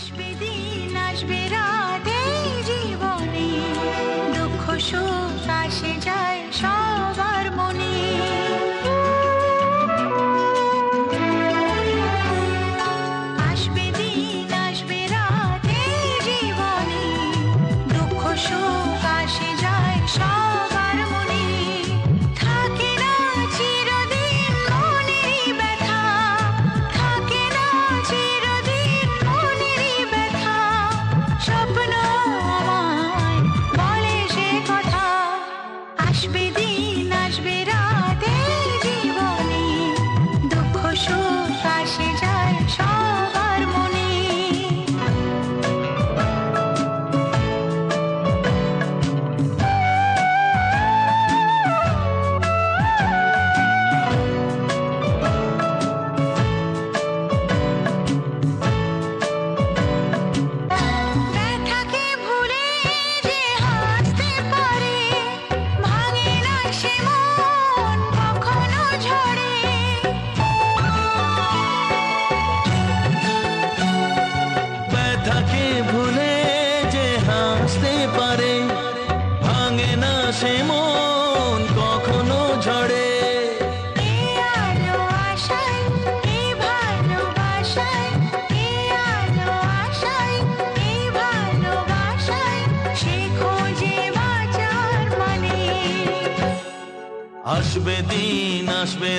আসবে দিন আসবে রাত এই জীবনে, দুঃখ সুখ আসে যায় সবার মনে। আসবে দিন আসবে রাত এই জীবনে, দুঃখ সুখ আসে যায় সবার মনে। থাকে না চিরদিন মনেরই ব্যথা, থাকে না চিরদিন মনেরই ব্যথা। স্বপ্ন আমায় বলে সে কথা, আসবে দিন আসবে রাত এই জীবনে, দুঃখ সুখ আসে যায় সবার মনে। ব্যথাকে ভুলে যে হাসতে পারে, ভাঙে না সে মন কখনো ঝড়ে। ব্যথাকে ভুলে যে হাসতে পারে, ভাঙে না সে মন কখনো ঝড়ে। এই আলো আশায়, এই ভালোবাসায়, এই আলো আশায়, এই ভালোবাসায়, সে খোঁজে বাঁচার মানে। আসবে দিন আসবে